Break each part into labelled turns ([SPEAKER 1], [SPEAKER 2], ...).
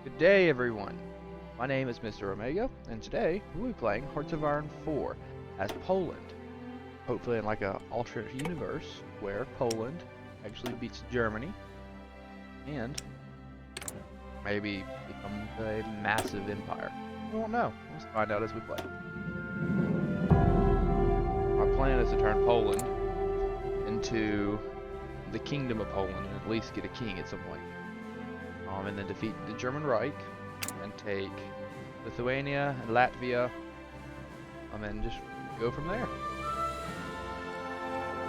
[SPEAKER 1] Good day, everyone. My name is Mr. Omega, and today we'll be playing Hearts of Iron 4 as Poland. Hopefully in like a alternate universe where Poland actually beats Germany and maybe becomes a massive empire. We won't know. Let's find out as we play. My plan is to turn Poland into the Kingdom of Poland and at least get a king at some point. And then defeat the German Reich and take Lithuania and Latvia and then just go from there.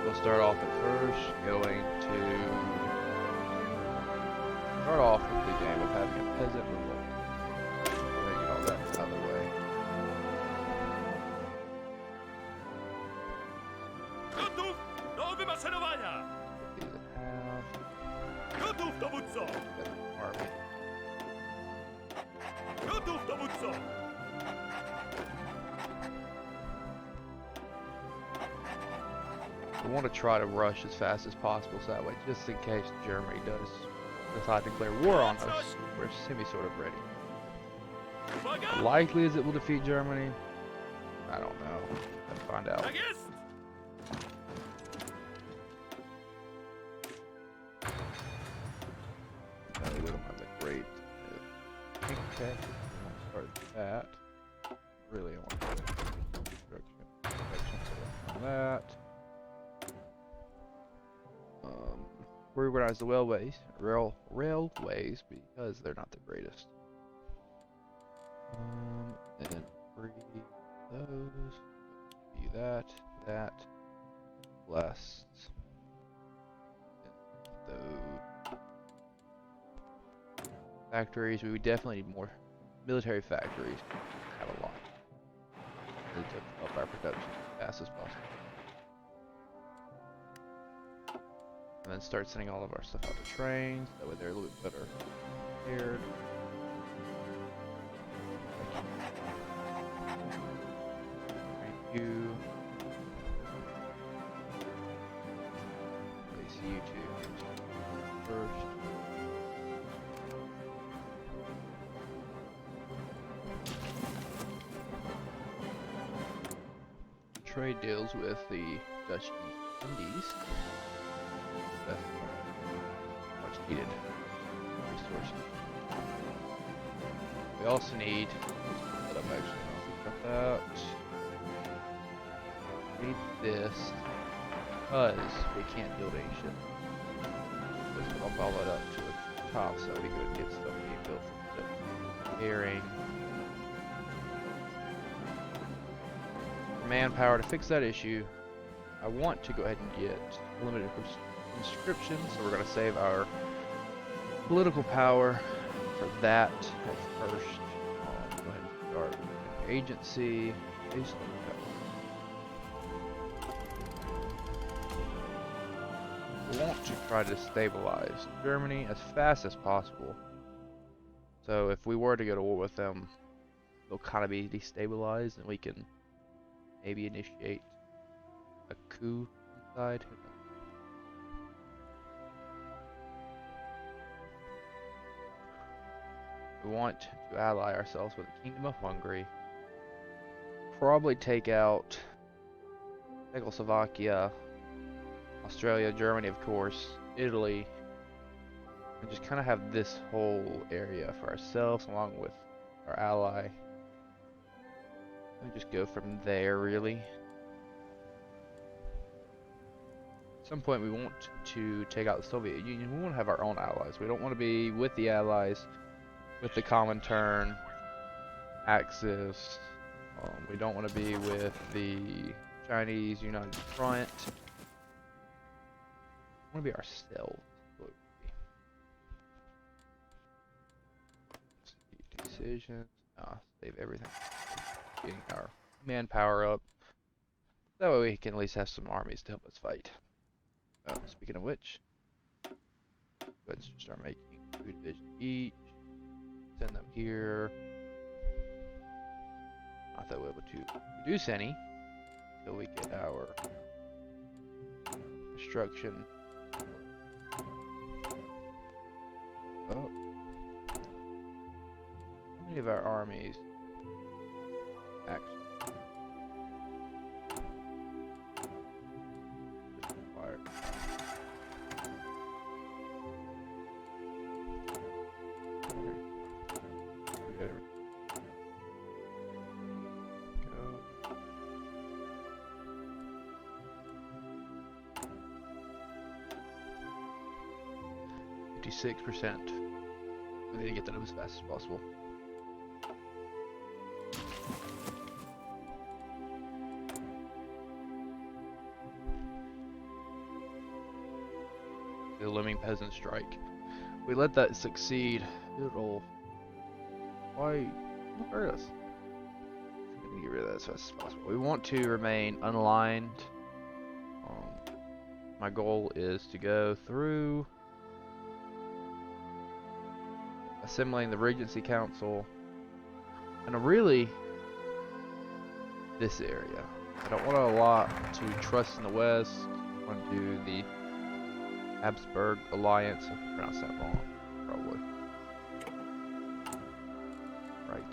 [SPEAKER 1] We'll start off at first start off with the game of having a peasant revolt. Get all that out of the way.
[SPEAKER 2] Gotów do wymaszerowania!
[SPEAKER 1] Put these in half.
[SPEAKER 2] Gotów, dowódco!
[SPEAKER 1] Get an army.
[SPEAKER 2] Gotów, dowódco!
[SPEAKER 1] We want to try to rush as fast as possible so that way, just in case Germany does decide to declare war on us, we're sort of ready. How likely is it will defeat Germany? I don't know. Let's find out.
[SPEAKER 2] Tak jest!
[SPEAKER 1] No, we don't have the great pink tech. We want to start with that. Really, I want to construction on that. Reorganize the railways because they're not the greatest. And then free those. Do that. Last. Those. Factories. We would definitely need more military factories. Have a lot. Need to up our production as fast as possible. And then start sending all of our stuff out to trains. That way they're a little bit better prepared. Thank you. Place you two first. Trade deals with the Dutch East Indies. Much needed resources. We also need that up actually. Got that. We need this because we can't build any ship. Let's bump all that up to the top so we could get stuff being built from ship. Repairing. For manpower to fix that issue, I want to go ahead and get limited conscription, so we're going to save our political power for that at first. Go ahead and start an agency. We want to try to stabilize Germany as fast as possible. So if we were to go to war with them, they'll kind of be destabilized and we can maybe initiate a coup inside. We want to ally ourselves with the Kingdom of Hungary. Probably take out Czechoslovakia, Australia, Germany, of course, Italy, and just kind of have this whole area for ourselves along with our ally. And just go from there, really. At some point we want to take out the Soviet Union. We want to have our own allies. We don't want to be with the allies with the Comintern, Axis. We don't want to be with the Chinese United Front. We want to be ourselves. Decisions. Save everything. Getting our manpower up. That way we can at least have some armies to help us fight. Speaking of which, let's start making 2 divisions each. Send them here. Not that we're able to produce any until we get our construction. Many of our armies actually fire. Go. 56%. We need to get that up as fast as possible. The looming peasant strike. We let that succeed. It'll. Why? Don't hurt us. Let me get rid of that as fast as possible. We want to remain unaligned. My goal is to go through assembling the Regency Council, and really this area. I don't want a lot to trust in the West. I want to do the Habsburg Alliance. I pronounced that wrong, probably. Right.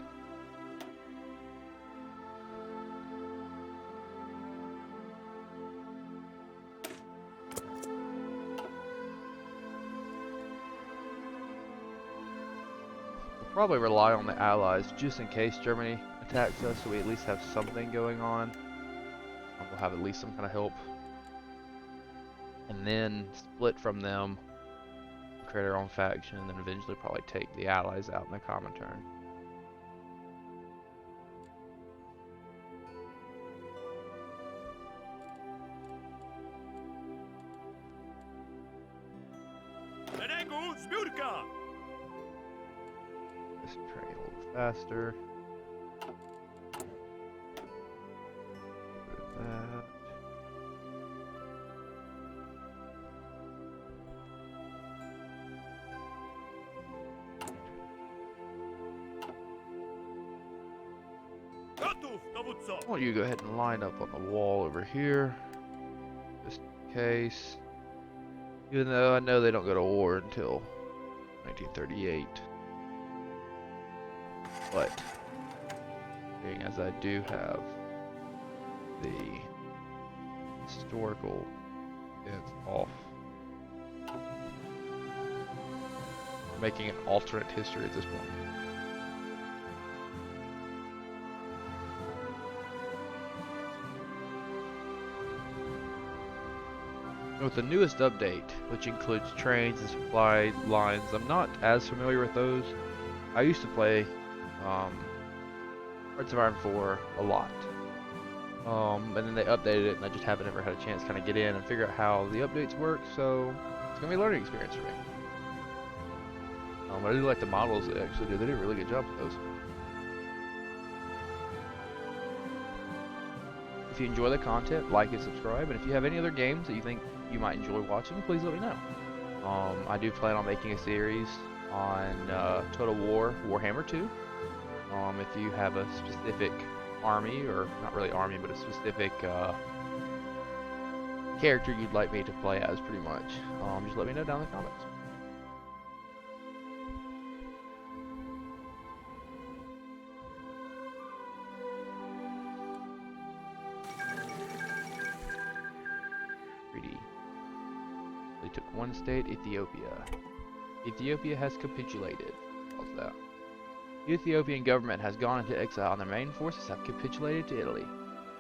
[SPEAKER 1] Probably rely on the Allies just in case Germany attacks us, so we at least have something going on. We'll have at least some kind of help. And then split from them, create our own faction, and then eventually probably take the Allies out in the common turn.
[SPEAKER 2] Merengu Zbiórka!
[SPEAKER 1] Just train a little faster. That.
[SPEAKER 2] Gotów, dowódco!
[SPEAKER 1] I want you to go ahead and line up on the wall over here, just in case. Even though I know they don't go to war until 1938. But, being as I do have the historical events off, we're making an alternate history at this point. With the newest update, which includes trains and supply lines, I'm not as familiar with those. I used to play Hearts of Iron 4 a lot. And then they updated it, and I just haven't ever had a chance to kind of get in and figure out how the updates work, so it's going to be a learning experience for me. I do like the models they actually do. They did a really good job with those. If you enjoy the content, like and subscribe, and if you have any other games that you think you might enjoy watching, please let me know. I do plan on making a series on Total War Warhammer 2. If you have a specific army, or not really army, but a specific character you'd like me to play as, pretty much, just let me know down in the comments. Treaty. They took one state, Ethiopia. Ethiopia has capitulated. What's that? The Ethiopian government has gone into exile and their main forces have capitulated to Italy,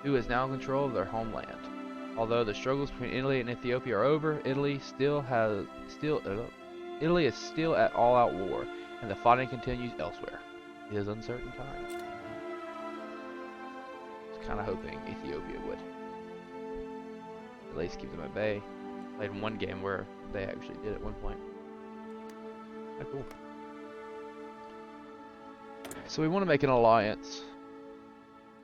[SPEAKER 1] who is now in control of their homeland. Although the struggles between Italy and Ethiopia are over, Italy is still at all-out war, and the fighting continues elsewhere. It is uncertain times. I was kind of hoping Ethiopia would at least keep them at bay. Played in one game where they actually did at one point. Cool. So we want to make an alliance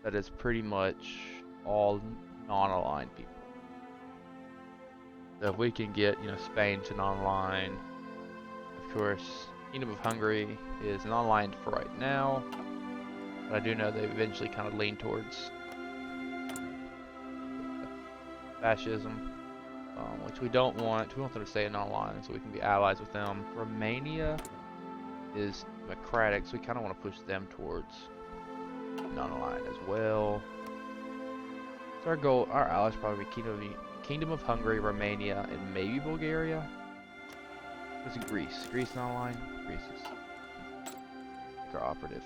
[SPEAKER 1] that is pretty much all non-aligned people. So if we can get, Spain to non-align, of course, Kingdom of Hungary is non-aligned for right now, but I do know they eventually kind of lean towards fascism, which we don't want. We want them to stay non-aligned so we can be allies with them. Romania is democratic, so we kind of want to push them towards non-aligned as well. So our goal, our allies probably be Kingdom of Hungary, Romania, and maybe Bulgaria. What's Greece? Greece non-aligned? Greece is cooperative.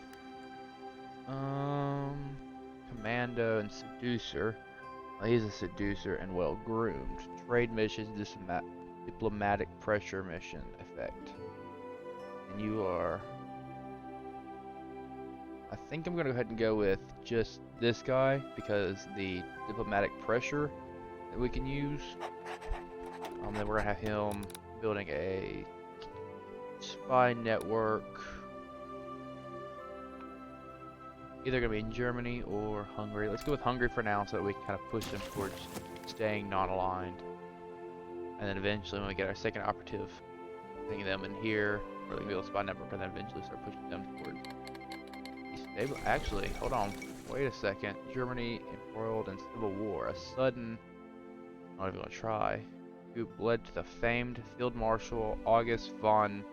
[SPEAKER 1] Commando and seducer. Well, he's a seducer and well groomed. Trade missions, diplomatic pressure mission effect. And you are. I think I'm gonna go ahead and go with just this guy because the diplomatic pressure that we can use. Then we're gonna have him building a spy network. Either gonna be in Germany or Hungary. Let's go with Hungary for now so that we can kind of push them towards staying non-aligned. And then eventually when we get our second operative, bringing them in here, we're gonna build a spy network and then eventually start pushing them towards stable. Actually, hold on. Wait a second. Germany embroiled in civil war. A sudden, I'm not even gonna try, coup led to the famed Field Marshal August von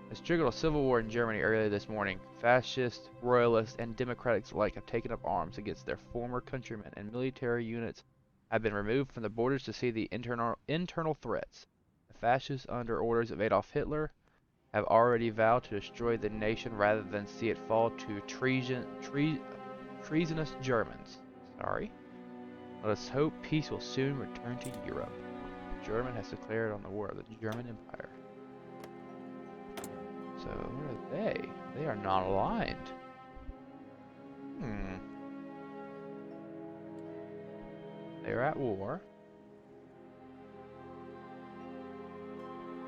[SPEAKER 1] has triggered a civil war in Germany earlier this morning. Fascists, royalists, and democrats alike have taken up arms against their former countrymen, and military units have been removed from the borders to see the internal threats. The fascists, under orders of Adolf Hitler, have already vowed to destroy the nation rather than see it fall to treasonous Germans. Sorry. Let us hope peace will soon return to Europe. Germany has declared on the war of the German Empire. So, what are they? They are not aligned. They're at war.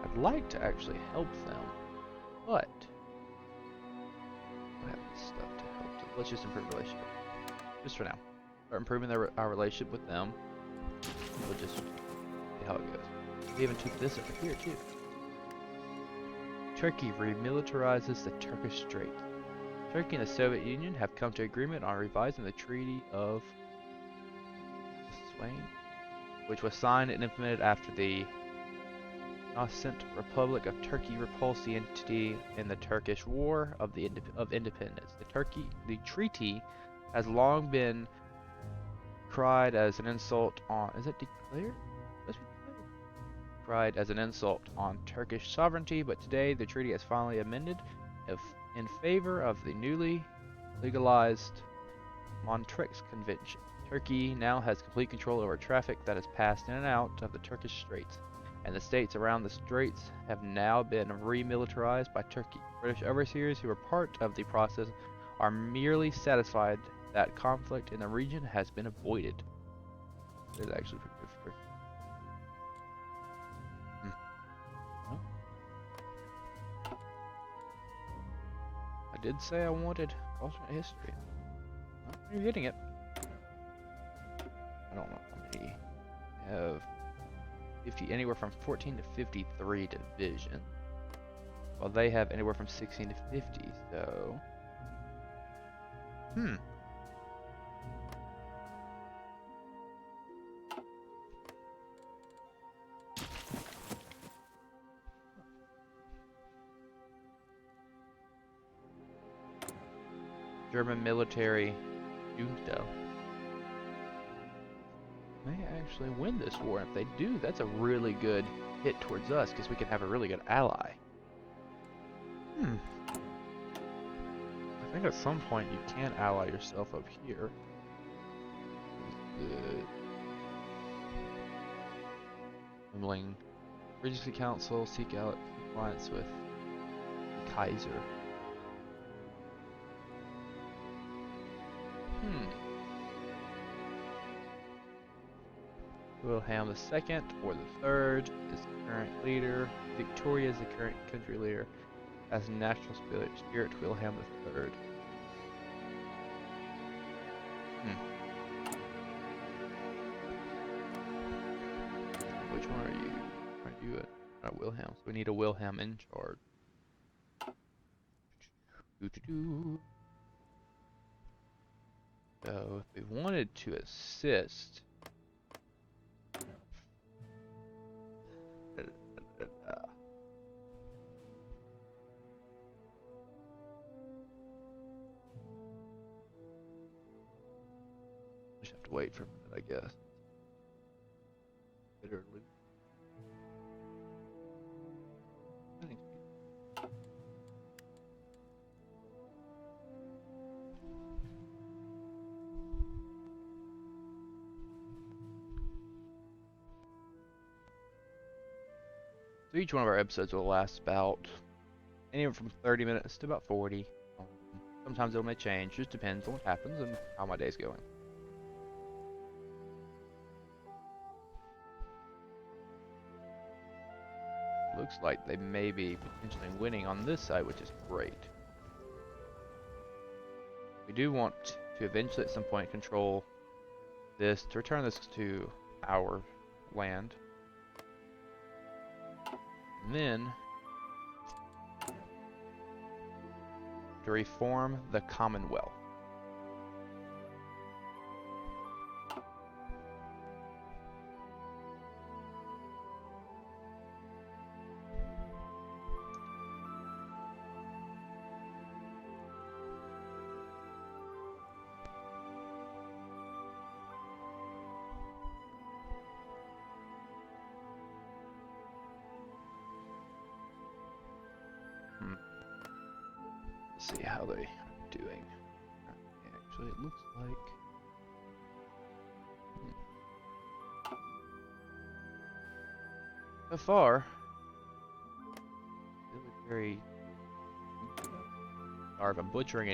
[SPEAKER 1] I'd like to actually help them, but I have this stuff to help them. Let's just improve the relationship. Just for now. Start improving our relationship with them. We'll just see how it goes. We even took this over here, too. Turkey remilitarizes the Turkish Strait. Turkey and the Soviet Union have come to agreement on revising the Treaty of Swain, which was signed and implemented after the nascent Republic of Turkey repulsed the entity in the Turkish War of Independence. The treaty has long been cried as an insult on. Is it declared? Cried as an insult on Turkish sovereignty, but today the treaty has finally amended in favor of the newly legalized Montreux Convention. Turkey now has complete control over traffic that has passed in and out of the Turkish Straits, and the states around the straits have now been remilitarized by Turkey. British overseers who are part of the process are merely satisfied that conflict in the region has been avoided. It is actually pretty good for Turkey. I did say I wanted alternate history. Well, you're getting it. I don't know how many have 50, anywhere from 14 to 53 division, while they have anywhere from 16 to 50. So, German military junta may actually win this war. If they do, that's a really good hit towards us because we can have a really good ally. I think at some point you can ally yourself up here. Good. Enabling Regency Council seek out compliance with the Kaiser. Wilhelm II or the Third is the current leader. Victoria is the current country leader. As national spirit, Wilhelm III. Which one are you? Are you a Wilhelm? So we need a Wilhelm in charge. So if we wanted to assist, to wait for a minute, I guess. Bitter loop. So each one of our episodes will last about anywhere from 30 minutes to about 40. Sometimes it may change, just depends on what happens and how my day's going. Looks like they may be potentially winning on this side, which is great. We do want to eventually at some point control this, to return this to our land. And then to reform the Commonwealth. Let's see how they're doing. Actually, it looks like. So far, really very. Sorry if I'm butchering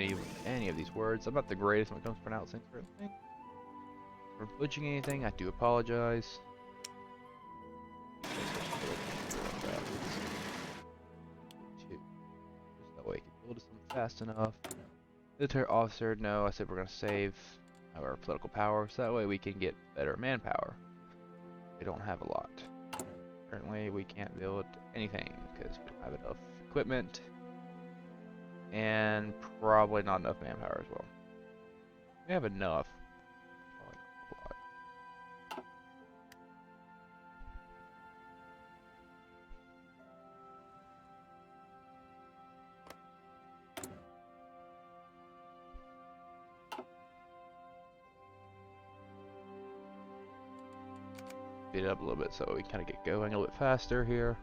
[SPEAKER 1] any of these words. I'm not the greatest when it comes to pronouncing certain things. If we're butchering anything, I do apologize. That way I can build something fast enough. Military officer, no, I said we're going to save our political power, so that way we can get better manpower. We don't have a lot. Currently, we can't build anything because we don't have enough equipment and probably not enough manpower as well. We have enough. Probably not a lot. Speed it up a little bit so we kind of get going a little bit faster here.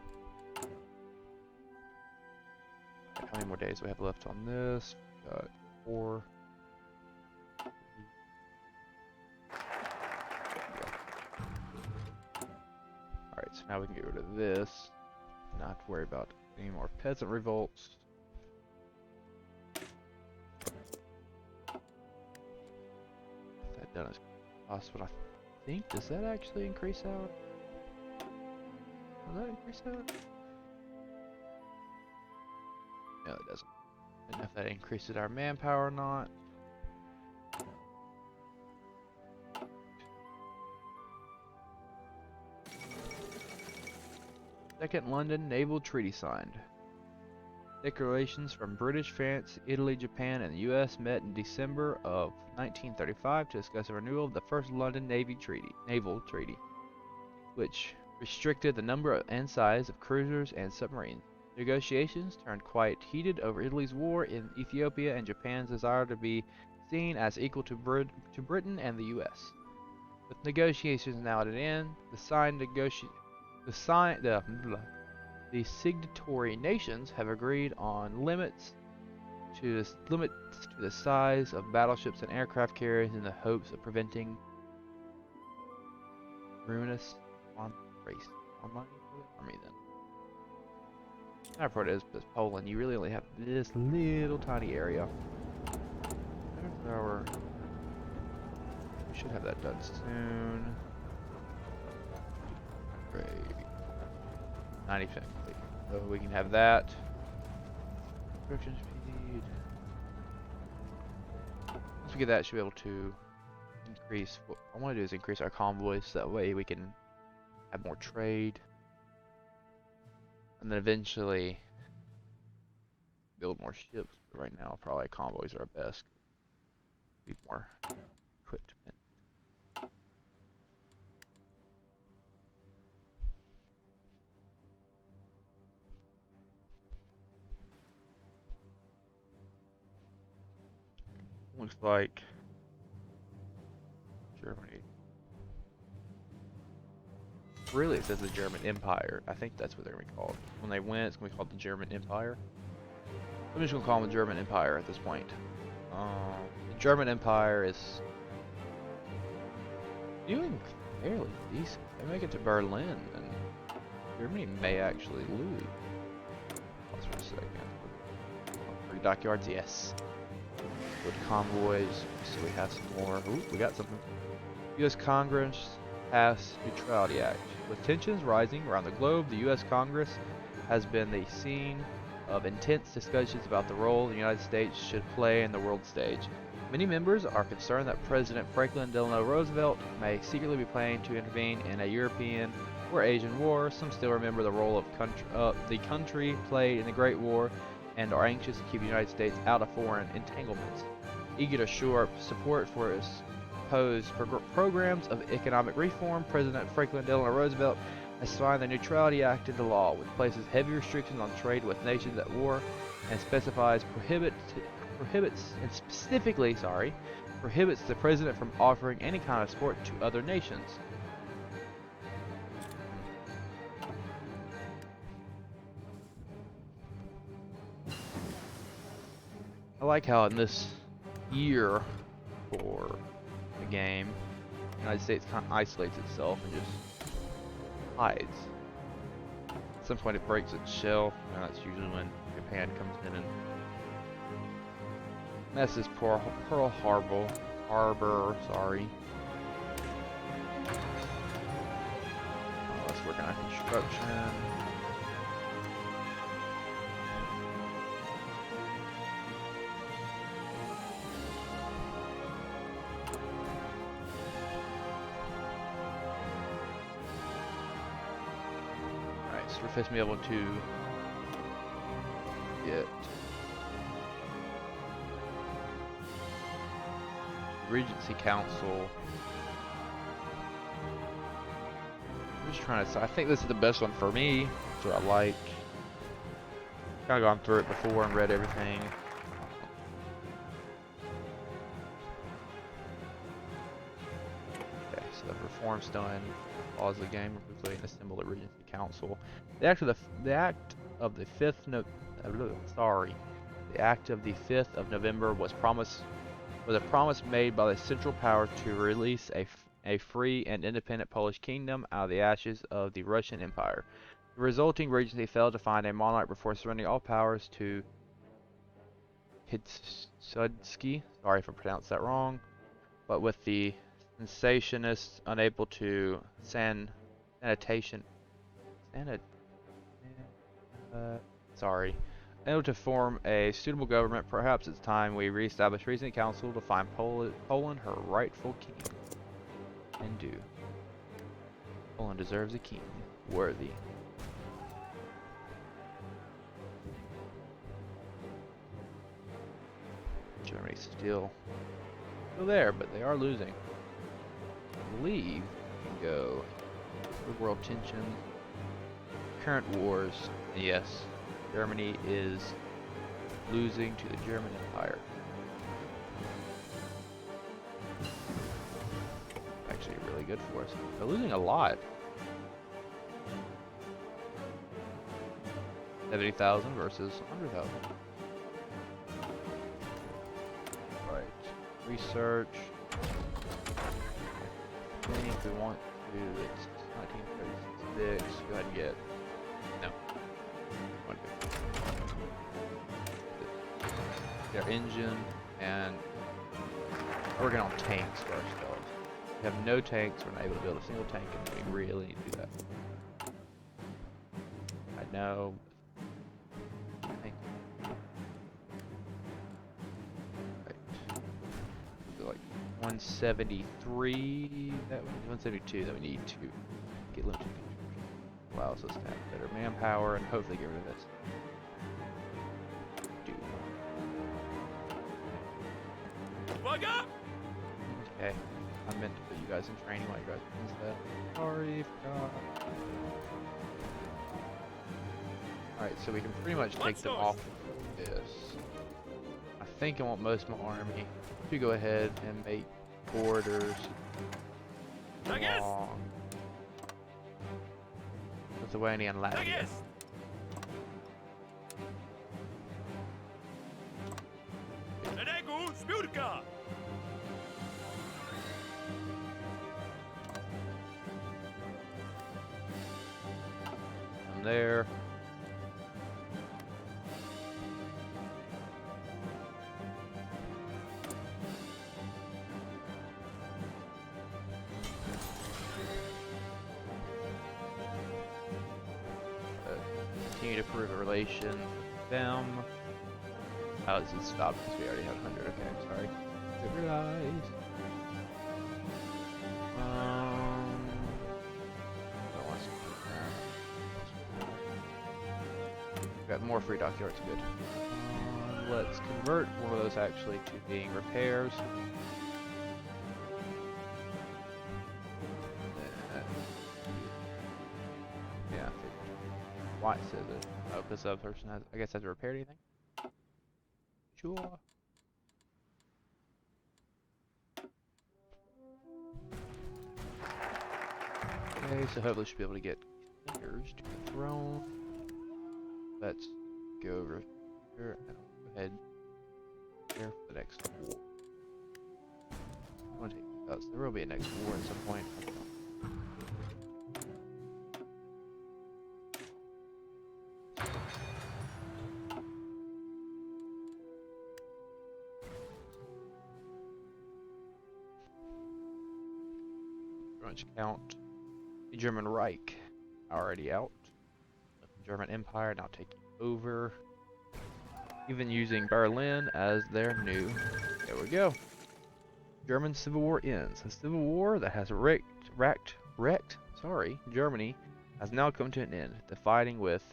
[SPEAKER 1] How many more days do we have left on this? Got 4. Alright, so now we can get rid of this. Not have to worry about any more peasant revolts. That done as possible. I think, does that actually increase out? Does that increase out? No, it doesn't. I don't know if that increases our manpower or not. Second London Naval Treaty signed. Declarations from British, France, Italy, Japan, and the U.S. met in December of 1935 to discuss a renewal of the First London Naval Treaty, which restricted the number and size of cruisers and submarines. Negotiations turned quite heated over Italy's war in Ethiopia and Japan's desire to be seen as equal to Britain and the U.S. With negotiations now at an end, the signatory nations have agreed on limits to the size of battleships and aircraft carriers in the hopes of preventing ruinous army then. Our part is Poland. You really only have this little tiny area. We should have that done soon. Great. 90% complete. So we can have that. Construction speed. Once we get that, should be able to increase. What I want to do is increase our convoys, so that way we can have more trade. And then eventually build more ships. But right now, probably convoys are our best. Need more equipment. Looks like Germany Really, it says the German Empire. I think that's what they're gonna be called. When they win, it's gonna be called the German Empire. I'm just gonna call them the German Empire at this point. The German Empire is doing fairly decent. They make it to Berlin, and Germany may actually lose. Pause for a second. Free dockyards, yes. Wood convoys, so we have some more. Ooh, we got something. U.S. Congress passed Neutrality Act. With tensions rising around the globe, the U.S. Congress has been the scene of intense discussions about the role the United States should play in the world stage. Many members are concerned that President Franklin Delano Roosevelt may secretly be planning to intervene in a European or Asian war. Some still remember the role of the country played in the Great War and are anxious to keep the United States out of foreign entanglements. Eager to shore up support for its proposed programs of economic reform, President Franklin Delano Roosevelt has signed the Neutrality Act into law, which places heavy restrictions on trade with nations at war and specifically prohibits the president from offering any kind of support to other nations. I like how in this year for the game, the United States kind of isolates itself and just hides. At some point it breaks its shell, and that's usually when Japan comes in and messes Pearl Harbor, sorry. Oh, let's work on construction. Alright, so we're supposed to be able to get Regency Council. I'm just trying to. I think this is the best one for me. That's what I like. Kind of gone through it before and read everything. Okay, so the reform's done. Pause the game. We're and assemble the Regency Council. The act of the 5th of November was a promise made by the Central Power to release a free and independent Polish kingdom out of the ashes of the Russian Empire. The resulting regency failed to find a monarch before surrendering all powers to Piłsudski, sorry if I pronounced that wrong, but with the sensationalists unable to unable to form a suitable government, perhaps it's time we re-establish Regency Council to find Poland her rightful king. And do. Poland deserves a king worthy. Germany's still there, but they are losing. I believe we can go the world tension, current wars. Yes. Germany is losing to the German Empire. Actually really good for us. They're losing a lot. 70,000 versus 100,000. Right. Research. I think we want to, it's 1936. Go ahead and get, no. Their engine, and we're working on tanks first though. We have no tanks, we're not able to build a single tank, and we really need to do that. I know. Right. So like 173, that 172 that we need to get limited. Allows us to have better manpower and hopefully get rid of this. Okay, I meant to put you guys in training while you guys use that. Sorry, forgot. Alright, so we can pretty much take them off of this. I think I want most of my army to go ahead and make borders along Lithuania, and
[SPEAKER 2] Tak
[SPEAKER 1] Latvia.
[SPEAKER 2] jest! Szeregu zbiórka!
[SPEAKER 1] And there. Continue to prove a relation with them. Oh, this is stopped because we already have 100. Okay, I'm sorry. Didn't realize. I want to keep that. Got more free dockyards, good. Let's convert one of those actually to being repairs. Yeah, why it says it? Oh, because the person has, I guess, has repaired anything. Sure. Okay, so hopefully should be able to get fingers to the throne. Let's go over here and go ahead here for the next war. I want to take these out. There will be a next war at some point. Much count. The German Reich already out. The German Empire now taking over. Even using Berlin as their new. There we go. German Civil War ends. A civil war that has wrecked Germany has now come to an end. The fighting was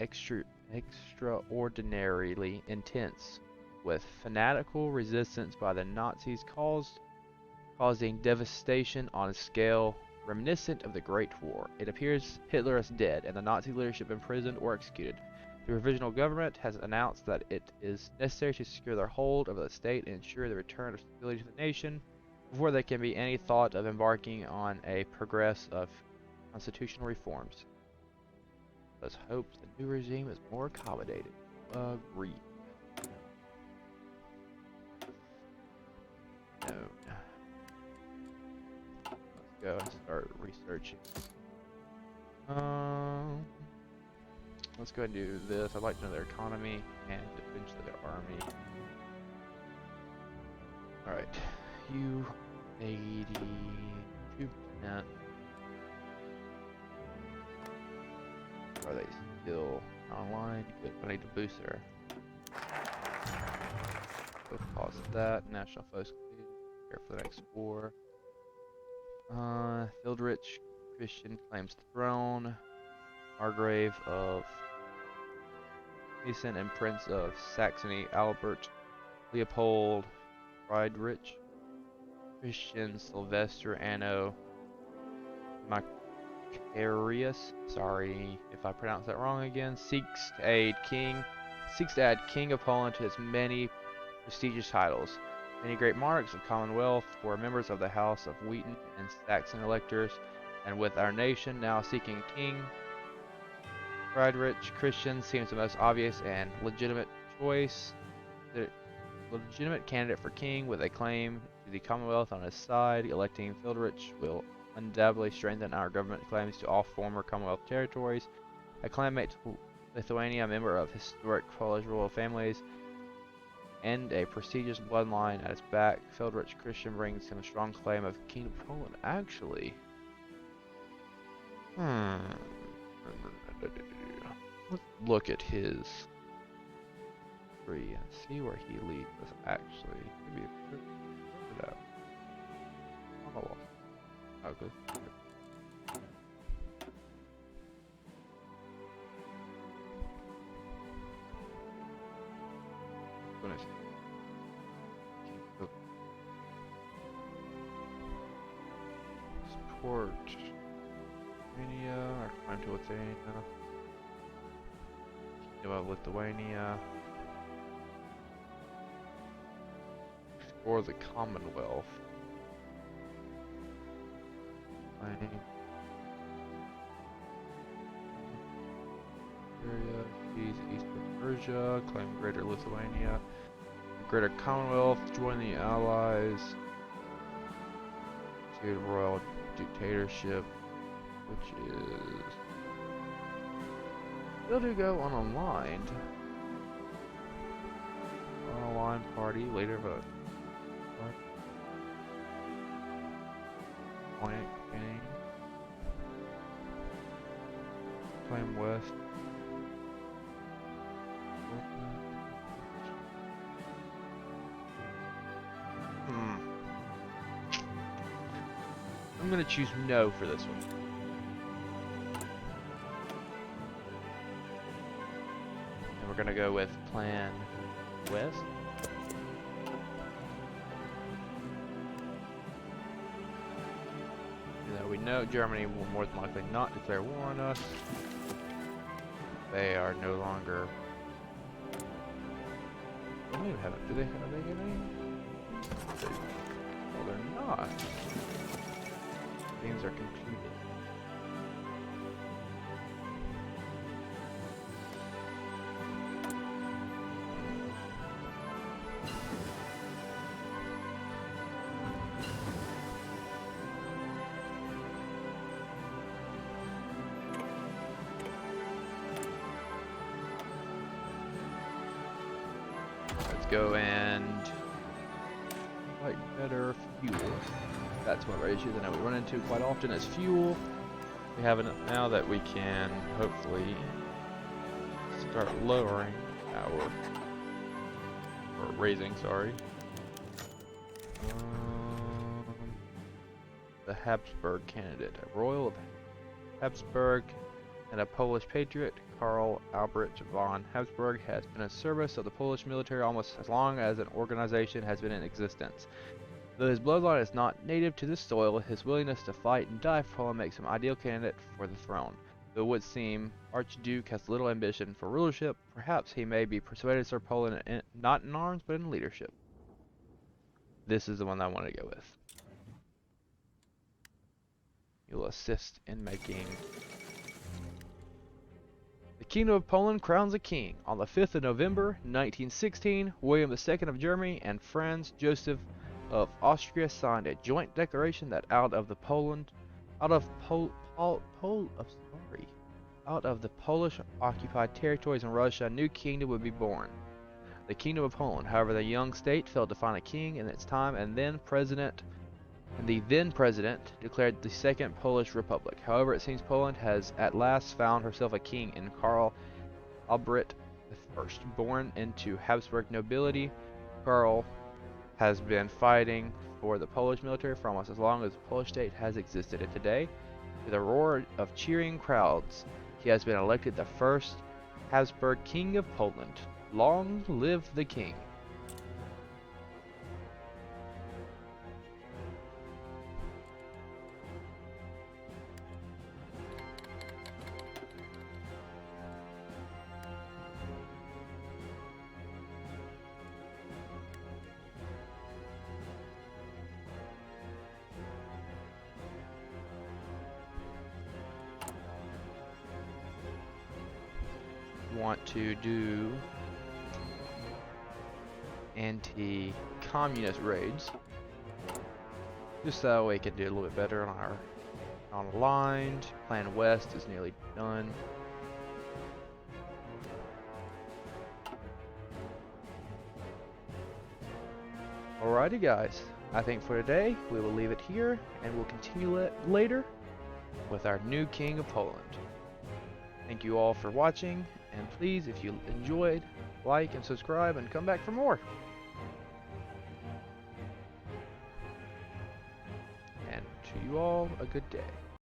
[SPEAKER 1] extraordinarily intense, with fanatical resistance by the Nazis causing devastation on a scale reminiscent of the Great War. It appears Hitler is dead and the Nazi leadership imprisoned or executed. The provisional government has announced that it is necessary to secure their hold over the state and ensure the return of stability to the nation before there can be any thought of embarking on a progress of constitutional reforms. Let's hope the new regime is more accommodating. Agreed. No. Let's go and start researching. Let's go ahead and do this. I'd like to know their economy and eventually their army. Alright. You 82%. Are they still online? Good. I need to boost their. Go pause that. National focus. Prepare for the next war. Fieldrich Christian claims the throne. Margrave of Hessen and Prince of Saxony Albert Leopold Friedrich Christian Sylvester Anno Macarius, sorry if I pronounced that wrong again, seeks to add King of Poland to his many prestigious titles. Many great monarchs of Commonwealth were members of the House of Wheaton and Saxon electors, and with our nation now seeking King, Friedrich Christian seems the most obvious and legitimate choice. The legitimate candidate for king with a claim to the Commonwealth on his side. Electing Fieldrich will undoubtedly strengthen our government claims to all former Commonwealth territories. A clanmate to Lithuania, a member of historic Polish royal families, and a prestigious bloodline at its back. Fieldrich Christian brings him a strong claim of King of Poland. Actually, let's look at his tree and see where he leads us. Actually, maybe that. Oh, well. Oh, good. Goodness. Support Lithuania, or climb to Lithuania. Kingdom of Lithuania. Explore the Commonwealth. Area, seize Eastern Persia, claim Greater Lithuania, Greater Commonwealth, join the Allies, institute royal dictatorship, which is still do go unaligned. Unaligned party, later vote. Point gain. Claim West. I'm gonna choose no for this one. And we're gonna go with Plan West. Even though we know Germany will more than likely not declare war on us, they are no longer. They don't even have it. Are they getting? Well, they're not. Games are concluded. Let's go and like better fuel. That's one of our issues I know we run into quite often is fuel. We have enough now that we can hopefully start lowering our, or raising, sorry, the Habsburg candidate, a royal of Habsburg and a Polish patriot, Karl Albrecht von Habsburg, has been in service of the Polish military almost as long as an organization has been in existence. Though his bloodline is not native to this soil, his willingness to fight and die for Poland makes him an ideal candidate for the throne. Though it would seem Archduke has little ambition for rulership, perhaps he may be persuaded to serve Poland not in arms but in leadership. This is the one I want to go with. You'll assist in making. The Kingdom of Poland crowns a king. On the 5th of November, 1916, William II of Germany and Franz Joseph of Austria signed a joint declaration that out of the Polish occupied territories in Russia, a new kingdom would be born. The Kingdom of Poland. However, the young state failed to find a king in its time, and the then president declared the Second Polish Republic. However, it seems Poland has at last found herself a king in Karl Albrecht I. Born into Habsburg nobility, Karl has been fighting for the Polish military for almost as long as the Polish state has existed, and today, with a roar of cheering crowds, he has been elected the first Habsburg King of Poland. Long live the king. Want to do anti-communist raids just so we can do a little bit better on our unaligned. Plan West is nearly done. Alrighty guys, I think for today we will leave it here and we'll continue it later with our new King of Poland. Thank you all for watching, and please, if you enjoyed, like and subscribe and come back for more. And to you all, a good day.